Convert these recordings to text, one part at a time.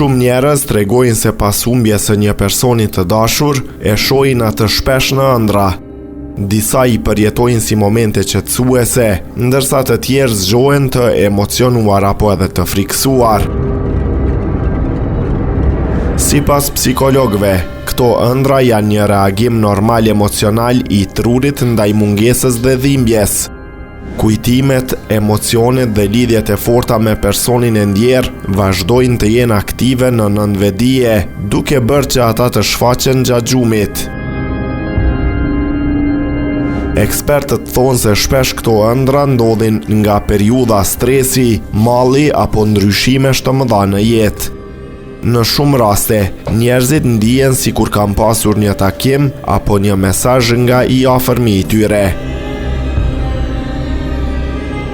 Shumë njerëz tregojnë se pas humbjes së një personi të dashur, e shohin atë shpesh në ëndra. Disa i përjetojnë si momente qetësuese, ndërsa të tjerë zgjohen të emocionuar apo edhe të frikësuar. Sipas psikologëve, këto ëndra janë një reagim normal emocional i trurit ndaj mungesës dhe dhimbjes. Kujtimet, emocionet dhe lidhjet e forta me personin e ndjer vazhdojnë të jenë aktive në nënvedije, duke bërë që ata të shfaqen gjatë gjumit. Ekspertët thonë se shpesh këto ëndra ndodhin nga periudha stresi, malli apo ndryshimesh të mëdha në jetë. Në shumë raste, njerëzit ndihen sikur kanë pasur një takim apo një mesazh nga i afërmi i tyre.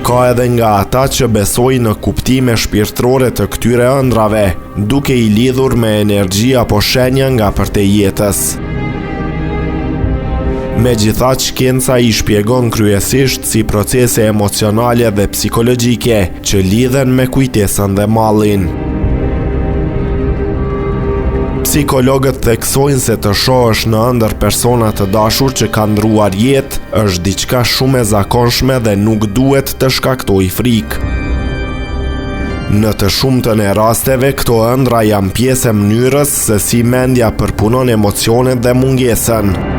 Ka edhe nga ata që besojnë në kuptime shpirtërore të këtyre ëndrave, duke i lidhur me energji apo shenja nga përtej jetës. Megjithatë, shkenca i shpjegon kryesisht si procese emocionale dhe psikologjike që lidhen me kujtesën dhe mallin. Psikologët theksojnë se të shohësh në ëndër persona të dashur që kanë ndruar jetë është diçka shumë e zakonshme dhe nuk duhet të shkaktojë frikë. Në të shumtën e rasteve, këto ëndra janë pjesë e mënyrës se si mendja përpunon emocionet dhe mungesën.